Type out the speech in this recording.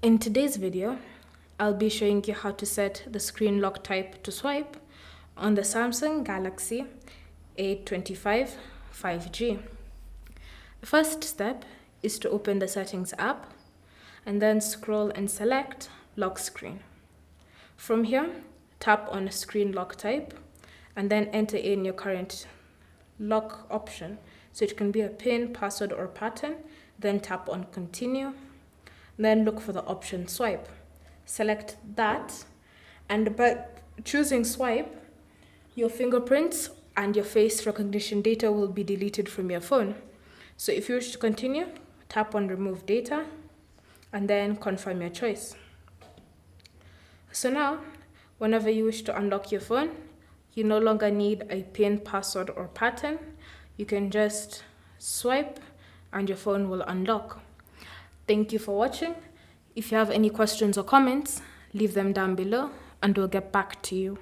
In today's video, I'll be showing you how to set the screen lock type to swipe on the Samsung Galaxy A25 5G. The first step is to open the Settings app and then scroll and select Lock Screen. From here, tap on Screen Lock Type and then enter in your current lock option. So it can be a PIN, password, or pattern. Then tap on Continue. Then look for the option Swipe. Select that, and by choosing Swipe, your fingerprints and your face recognition data will be deleted from your phone. So if you wish to continue, tap on Remove Data and then confirm your choice. So now, whenever you wish to unlock your phone, you no longer need a PIN, password, or pattern. You can just swipe and your phone will unlock. Thank you for watching. If you have any questions or comments, leave them down below and we'll get back to you.